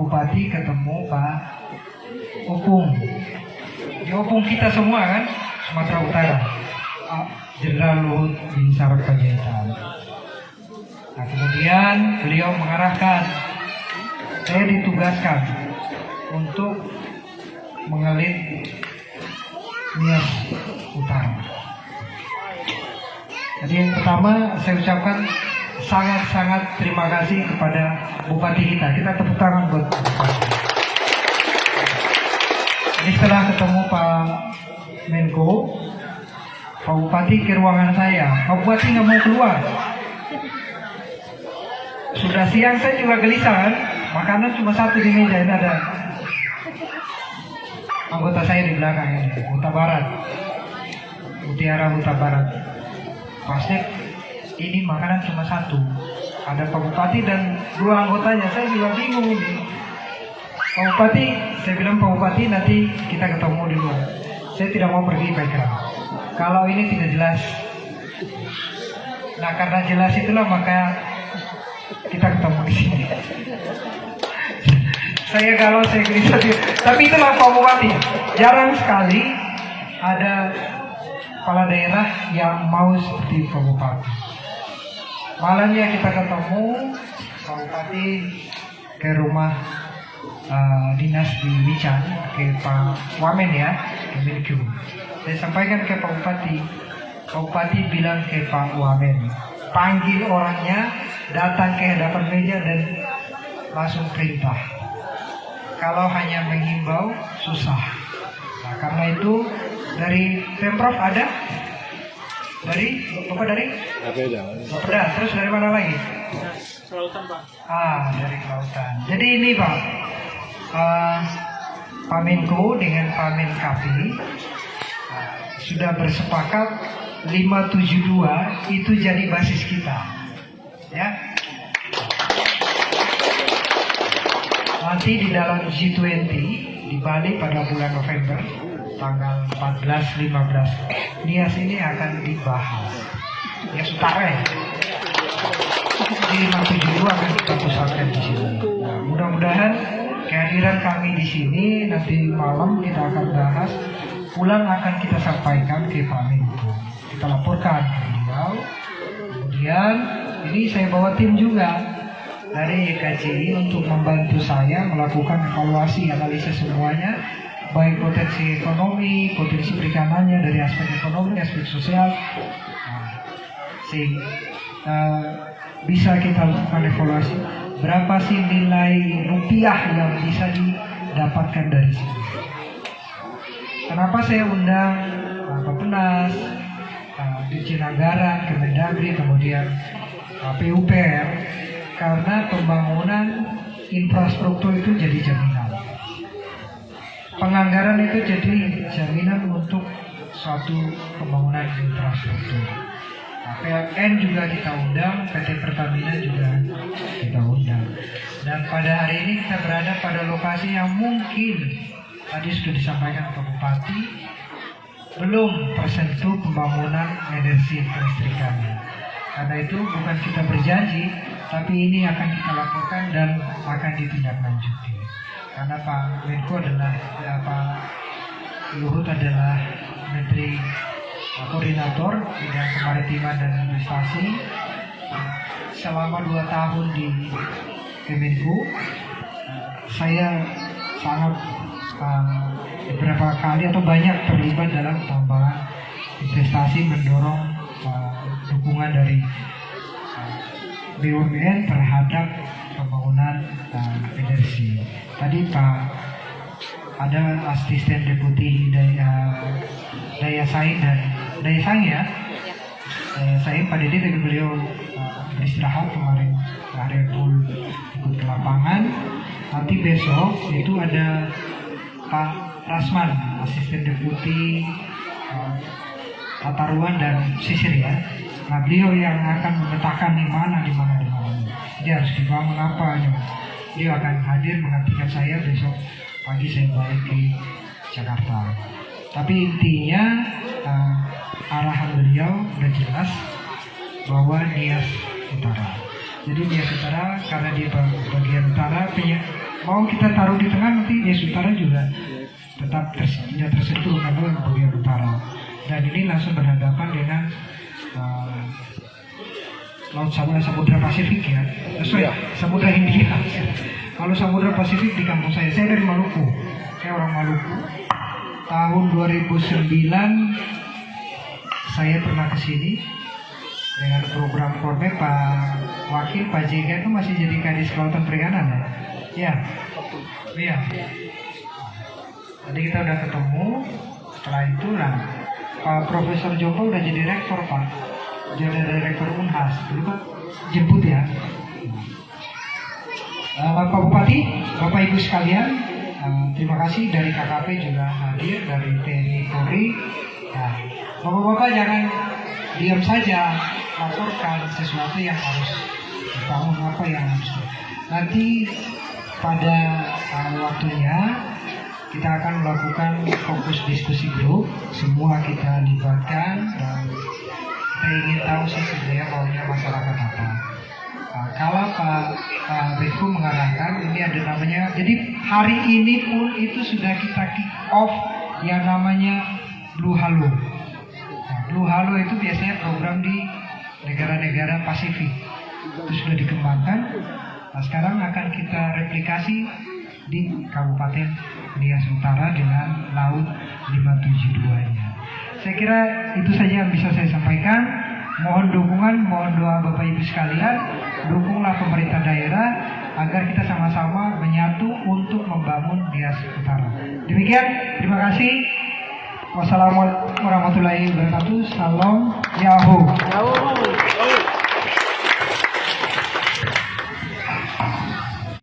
Bupati ketemu Pak Opung. Di Opung kita semua kan, Sumatera Utara. Jenderal Luhut Binsar Panjaitan. Nah, kemudian beliau mengarahkan, saya ditugaskan untuk mengelit Nias Utara. Jadi yang pertama saya ucapkan sangat-sangat terima kasih kepada Bupati kita. Kita tepuk tangan buat Bupati. Jadi setelah ketemu Pak Menko, Pak Bupati ke ruangan saya. Pak Bupati nggak mau keluar. Sudah siang saya juga gelisah kan. Makanan cuma satu di meja, ini ada anggota saya di belakang ini, Huta Barat, Mutiara Huta Barat. Pasti ini makanan cuma satu. Ada Pak Bupati dan dua anggotanya. Saya juga bingung ini. Pak Bupati, saya bilang Pak Bupati nanti kita ketemu di luar. Saya tidak mau pergi baiklah. Kalau ini tidak jelas. Nah karena jelas itulah maka kita ketemu di sini. Saya kalau saya gelisah, tapi itulah Pak Bupati. Jarang sekali ada kepala daerah yang mau seperti Pak Bupati. Malamnya kita ketemu Pak Bupati ke rumah dinas di Wican, ke Pak Wamen ya, ke Milku. Saya sampaikan ke Pak Bupati. Pak Bupati bilang ke Pak Wamen, panggil orangnya, datang ke hadapan meja dan langsung perintah. Kalau hanya menghimbau susah. Nah, karena itu dari Pemprov ada, dari Bapak dari Bapeda, terus dari mana lagi? Kelautan Pak. Dari Kelautan. Jadi ini Pak, Pak Menko dengan Pak Menkapi sudah bersepakat 572 itu jadi basis kita, ya. Nanti di dalam G20 di Bali pada bulan November tanggal 14-15 Nias ini akan dibahas. Nias Utara ya. Di 572 akan kita pusatkan di sini. Nah, mudah-mudahan kehadiran kami di sini nanti malam kita akan bahas. Pulang akan kita sampaikan ke Pak Menko. Kita laporkan ke beliau. Kemudian ini saya bawa tim juga dari YKCI untuk membantu saya melakukan evaluasi analisis semuanya, baik potensi ekonomi, potensi perikanannya dari aspek ekonomi, aspek sosial, sehingga bisa kita lakukan evaluasi berapa sih nilai rupiah yang bisa didapatkan dari sini. Kenapa saya undang Bappenas, Dirjen Anggaran, Kemendagri, kemudian PUPR? Karena pembangunan infrastruktur itu jadi jaminan. Penganggaran itu jadi jaminan untuk suatu pembangunan infrastruktur. Nah, PLN juga kita undang, PT Pertamina juga kita undang. Dan pada hari ini kita berada pada lokasi yang mungkin tadi sudah disampaikan Pak Bupati belum tersentuh pembangunan energi kelistrikannya. Karena itu bukan kita berjanji, tapi ini akan kita lakukan dan akan ditindaklanjuti. Karena Pak Menko adalah Pak Luhut adalah Menteri Koordinator bidang kemaritiman dan investasi. Selama 2 tahun di Kemenko, saya sangat beberapa kali atau banyak terlibat dalam tambahan investasi, mendorong dukungan dari BUMN terhadap pembangunan energi. Tadi Pak ada asisten deputi daya saing dan daya saing ya. Daya saing Pak Dede dari beliau beristirahat kemarin hari full ikut ke lapangan. Nanti besok itu ada Pak Rasman, asisten deputi tata ruang dan sisir ya. Nah beliau yang akan memetakan di mana. Dia harus dibangun apa ya. Dia akan hadir menggantikan saya besok pagi saya balik ke Jakarta. Tapi intinya arahan beliau sudah jelas bahwa Nias Utara. Jadi Nias Utara karena dia bagian utara mau kita taruh di tengah nanti Bias Utara juga tetap tidak tersentuh karena bagian utara. Dan ini langsung berhadapan dengan Laut Samudra Pasifik ya. Samudra Hindia. Kalau Samudra Pasifik di kampung saya dari Maluku. Saya orang Maluku. Tahun 2009 saya pernah ke sini dengan program Korbe. Pak Wakil Pak JK itu masih jadi Kadis Kelautan Perikanan ya. Ya. Iya. Tadi kita udah ketemu. Setelah itu Pak Profesor Joko udah jadi rektor Pak. Jadi rektor Unhas. Dulu Pak jemput ya. Pak Bupati, Bapak Ibu sekalian, terima kasih dari KKP juga hadir, dari TNI Polri. Nah, Bapak-bapak jangan diam saja, laporkan sesuatu yang harus dibangun, apa yang harus. Nanti pada waktunya kita akan melakukan fokus diskusi grup, semua kita libatkan dan kita ingin tahu sih sebenarnya maunya masyarakat apa. Kalau Pak Menko mengarahkan ini ada namanya, jadi hari ini pun itu sudah kita kick off yang namanya Blue Halo. Nah, Blue Halo itu biasanya program di negara-negara Pasifik, itu sudah dikembangkan. Nah, sekarang akan kita replikasi di Kabupaten Nias Utara dengan Laut 572-nya. Saya kira itu saja yang bisa saya sampaikan. Mohon dukungan, mohon doa Bapak Ibu sekalian, dukunglah pemerintah daerah agar kita sama-sama menyatu untuk membangun Nias Utara. Demikian, terima kasih. Wassalamualaikum warahmatullahi wabarakatuh. Salam Yahoo.